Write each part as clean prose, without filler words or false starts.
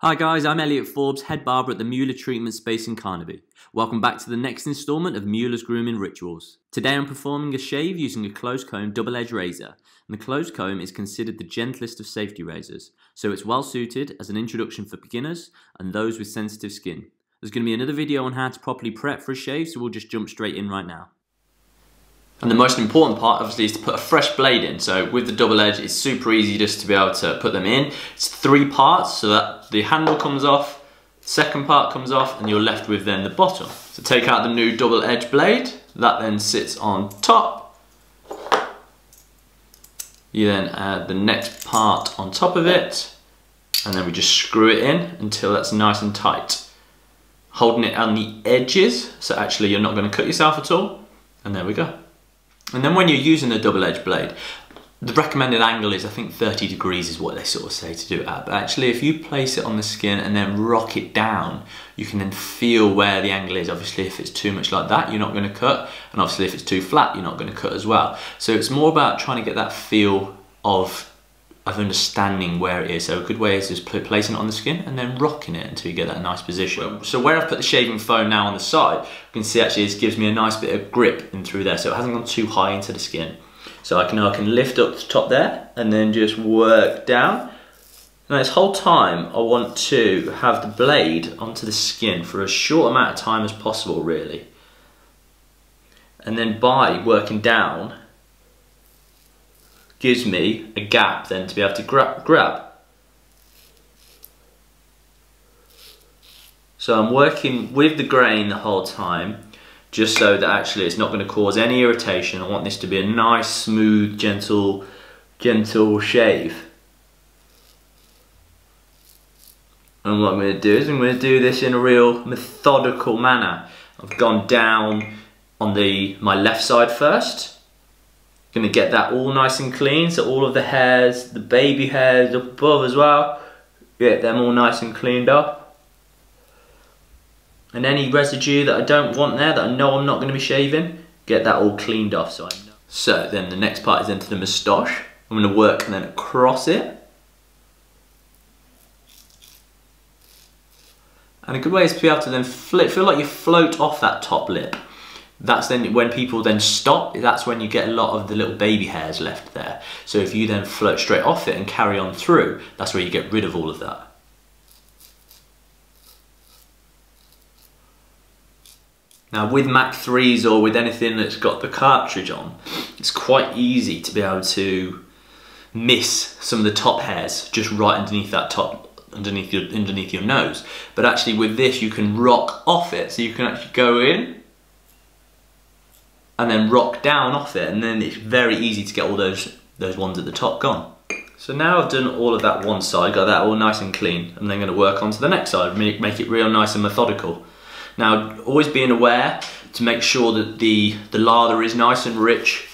Hi guys, I'm Elliot Forbes, head barber at the MÜHLE treatment space in Carnaby. Welcome back to the next instalment of MÜHLE's grooming rituals. Today I'm performing a shave using a closed comb double-edged razor, and the closed comb is considered the gentlest of safety razors, so it's well suited as an introduction for beginners and those with sensitive skin. There's going to be another video on how to properly prep for a shave, so we'll just jump straight in right now. And the most important part obviously is to put a fresh blade in. So with the double edge, it's super easy just to be able to put them in. It's 3 parts so that the handle comes off, second part comes off, and you're left with then the bottom. So take out the new double edge blade, that then sits on top. You then add the next part on top of it, and then we just screw it in until that's nice and tight. Holding it on the edges, so actually you're not going to cut yourself at all, and there we go. And then when you're using the double-edged blade, the recommended angle is, I think 30 degrees is what they sort of say to do it at. But actually if you place it on the skin and then rock it down, you can then feel where the angle is. Obviously if it's too much like that, you're not going to cut. And obviously if it's too flat, you're not going to cut as well. So it's more about trying to get that feel of understanding where it is. So a good way is just placing it on the skin and then rocking it until you get that nice position. So where I've put the shaving foam now on the side, you can see actually this gives me a nice bit of grip in through there, so it hasn't gone too high into the skin. So I can lift up the top there and then just work down. Now this whole time I want to have the blade onto the skin for as short amount of time as possible really. And then by working down, gives me a gap then to be able to grab. So I'm working with the grain the whole time, just so that actually it's not going to cause any irritation. I want this to be a nice, smooth, gentle shave. And what I'm going to do is I'm going to do this in a real methodical manner. I've gone down on my left side first. Gonna get that all nice and clean, so all of the hairs, the baby hairs up above as well, get them all nice and cleaned up. And any residue that I don't want there, that I know I'm not gonna be shaving, get that all cleaned off. So then the next part is into the moustache. I'm gonna work and then across it. And a good way is to be able to then feel like you float off that top lip. That's then when people then stop, that's when you get a lot of the little baby hairs left there. So if you then float straight off it and carry on through, that's where you get rid of all of that. Now with Mach 3s or with anything that's got the cartridge on, it's quite easy to be able to miss some of the top hairs just right underneath that top, underneath your nose. But actually with this you can rock off it, so you can actually go in and then rock down off it, and then it's very easy to get all those ones at the top gone. So now I've done all of that one side, got that all nice and clean, and then going to work on to the next side, make it real nice and methodical. Now always being aware to make sure that the lather is nice and rich.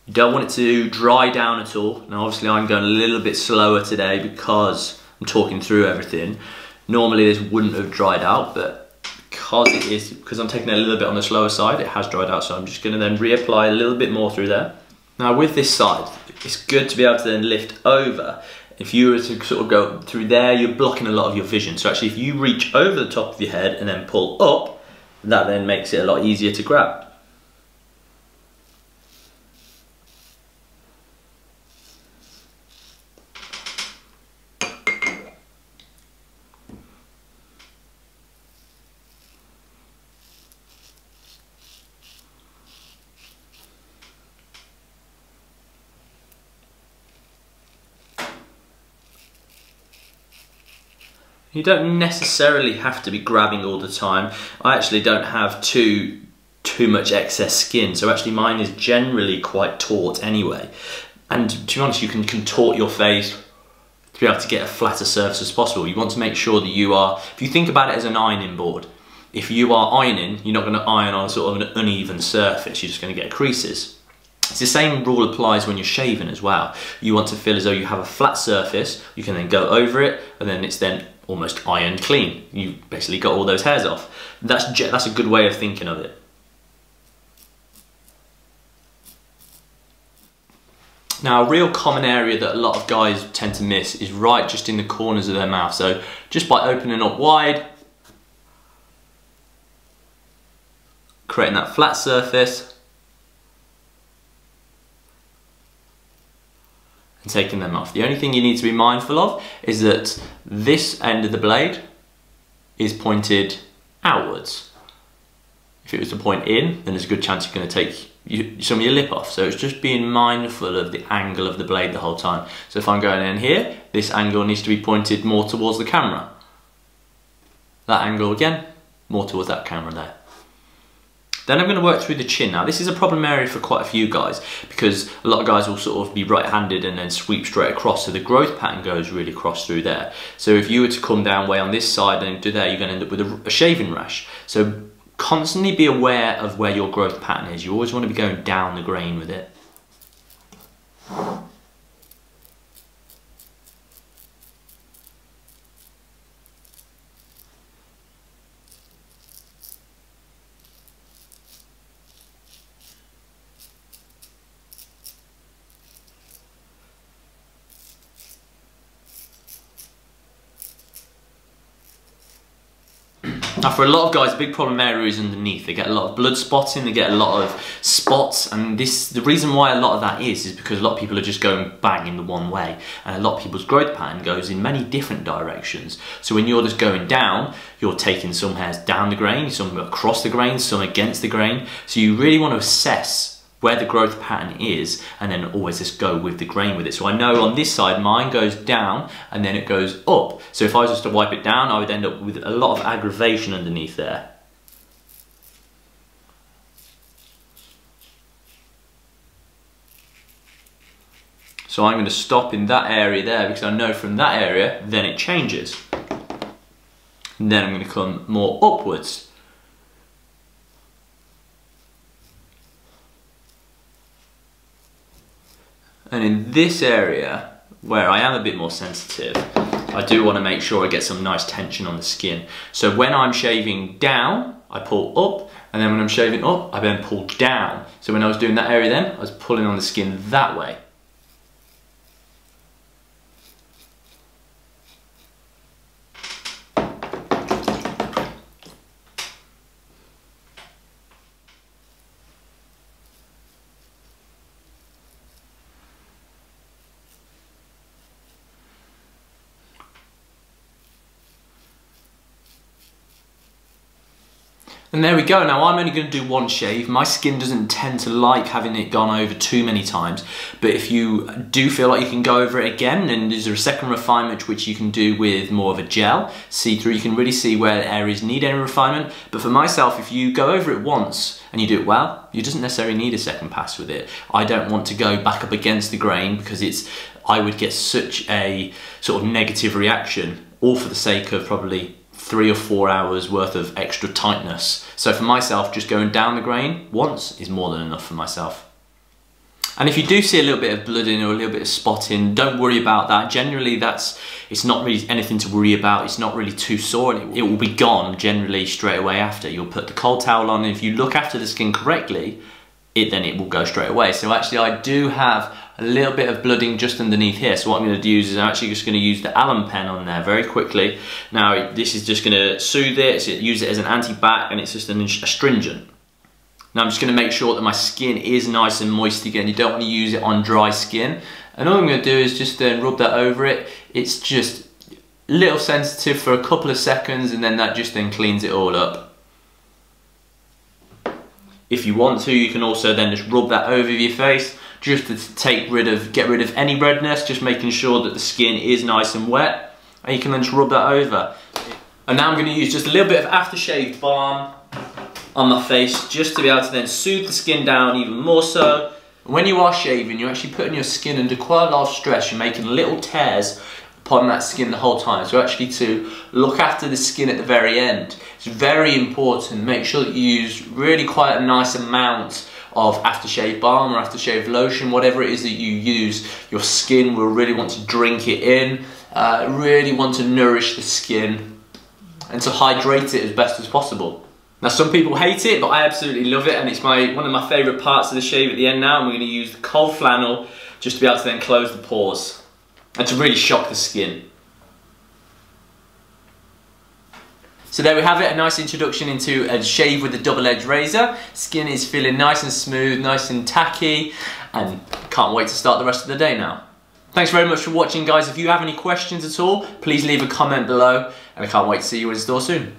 You don't want it to dry down at all. Now obviously I'm going a little bit slower today because I'm talking through everything. Normally this wouldn't have dried out, but because I'm taking it a little bit on the slower side, it has dried out, so I'm just going to then reapply a little bit more through there. Now with this side, it's good to be able to then lift over. If you were to sort of go through there, you're blocking a lot of your vision. So actually if you reach over the top of your head and then pull up, that then makes it a lot easier to grab. You don't necessarily have to be grabbing all the time. I actually don't have too much excess skin, so actually mine is generally quite taut anyway. And to be honest, you can contort your face to be able to get a flatter surface as possible. You want to make sure that you are, if you think about it as an ironing board, if you are ironing, you're not going to iron on sort of an uneven surface, you're just going to get creases. It's the same rule applies when you're shaving as well. You want to feel as though you have a flat surface, you can then go over it, and then it's then almost ironed clean. You basically got all those hairs off. That's a good way of thinking of it. Now, a real common area that a lot of guys tend to miss is right just in the corners of their mouth. So just by opening up wide, creating that flat surface, and taking them off. The only thing you need to be mindful of is that this end of the blade is pointed outwards. If it was to point in, then there's a good chance you're going to take some of your lip off. So it's just being mindful of the angle of the blade the whole time. So if I'm going in here, this angle needs to be pointed more towards the camera. That angle again, more towards that camera there. Then I'm going to work through the chin. Now this is a problem area for quite a few guys because a lot of guys will sort of be right-handed and then sweep straight across, so the growth pattern goes really across through there. So if you were to come down way on this side and do there, you're going to end up with a shaving rash. So constantly be aware of where your growth pattern is. You always want to be going down the grain with it. Now for a lot of guys, a big problem area is underneath. They get a lot of blood spotting, they get a lot of spots, and the reason why a lot of that is because a lot of people are just going bang in the one way, and a lot of people's growth pattern goes in many different directions. So when you're just going down, you're taking some hairs down the grain, some across the grain, some against the grain. So you really want to assess where the growth pattern is and then always just go with the grain with it. So I know on this side mine goes down and then it goes up. So if I was just to wipe it down, I would end up with a lot of aggravation underneath there. So I'm going to stop in that area there because I know from that area then it changes. And then I'm going to come more upwards. And in this area, where I am a bit more sensitive, I do want to make sure I get some nice tension on the skin. So when I'm shaving down, I pull up, and then when I'm shaving up, I then pull down. So when I was doing that area then, I was pulling on the skin that way. And there we go. Now I'm only going to do one shave. My skin doesn't tend to like having it gone over too many times, but if you do feel like you can go over it again, then there's a second refinement which you can do with more of a gel, see-through. You can really see where areas need any refinement. But for myself, if you go over it once and you do it well, you doesn't necessarily need a second pass with it. I don't want to go back up against the grain because I would get such a sort of negative reaction, all for the sake of probably 3 or 4 hours worth of extra tightness. So for myself, just going down the grain once is more than enough for myself. And if you do see a little bit of blooding or a little bit of spotting, don't worry about that. Generally it's not really anything to worry about. It's not really too sore and it will be gone generally straight away after. You'll put the cold towel on, and if you look after the skin correctly, then it will go straight away. So actually I do have a little bit of blooding just underneath here. So what I'm going to use is I'm actually just going to use the alum pen on there very quickly. Now this is just going to soothe it, so use it as an anti-bac, and it's just an astringent. Now I'm just going to make sure that my skin is nice and moist again. You don't want to use it on dry skin. And all I'm going to do is just then rub that over it. It's just a little sensitive for a couple of seconds, and then that just then cleans it all up. If you want to, you can also then just rub that over your face, just to get rid of any redness, just making sure that the skin is nice and wet, and you can then just rub that over. And now I'm going to use just a little bit of aftershave balm on my face, just to be able to then soothe the skin down even more so. When you are shaving, you're actually putting your skin under quite a lot of stress. You're making little tears upon that skin the whole time. So actually to look after the skin at the very end, it's very important. Make sure that you use really quite a nice amount of aftershave balm or aftershave lotion, whatever it is that you use. Your skin will really want to drink it in, really want to nourish the skin and to hydrate it as best as possible. Now some people hate it, but I absolutely love it, and it's one of my favourite parts of the shave at the end now. And we're going to use the cold flannel just to be able to then close the pores and to really shock the skin. So there we have it, a nice introduction into a shave with a double-edged razor. Skin is feeling nice and smooth, nice and tacky, and can't wait to start the rest of the day now. Thanks very much for watching, guys. If you have any questions at all, please leave a comment below, and I can't wait to see you in store soon.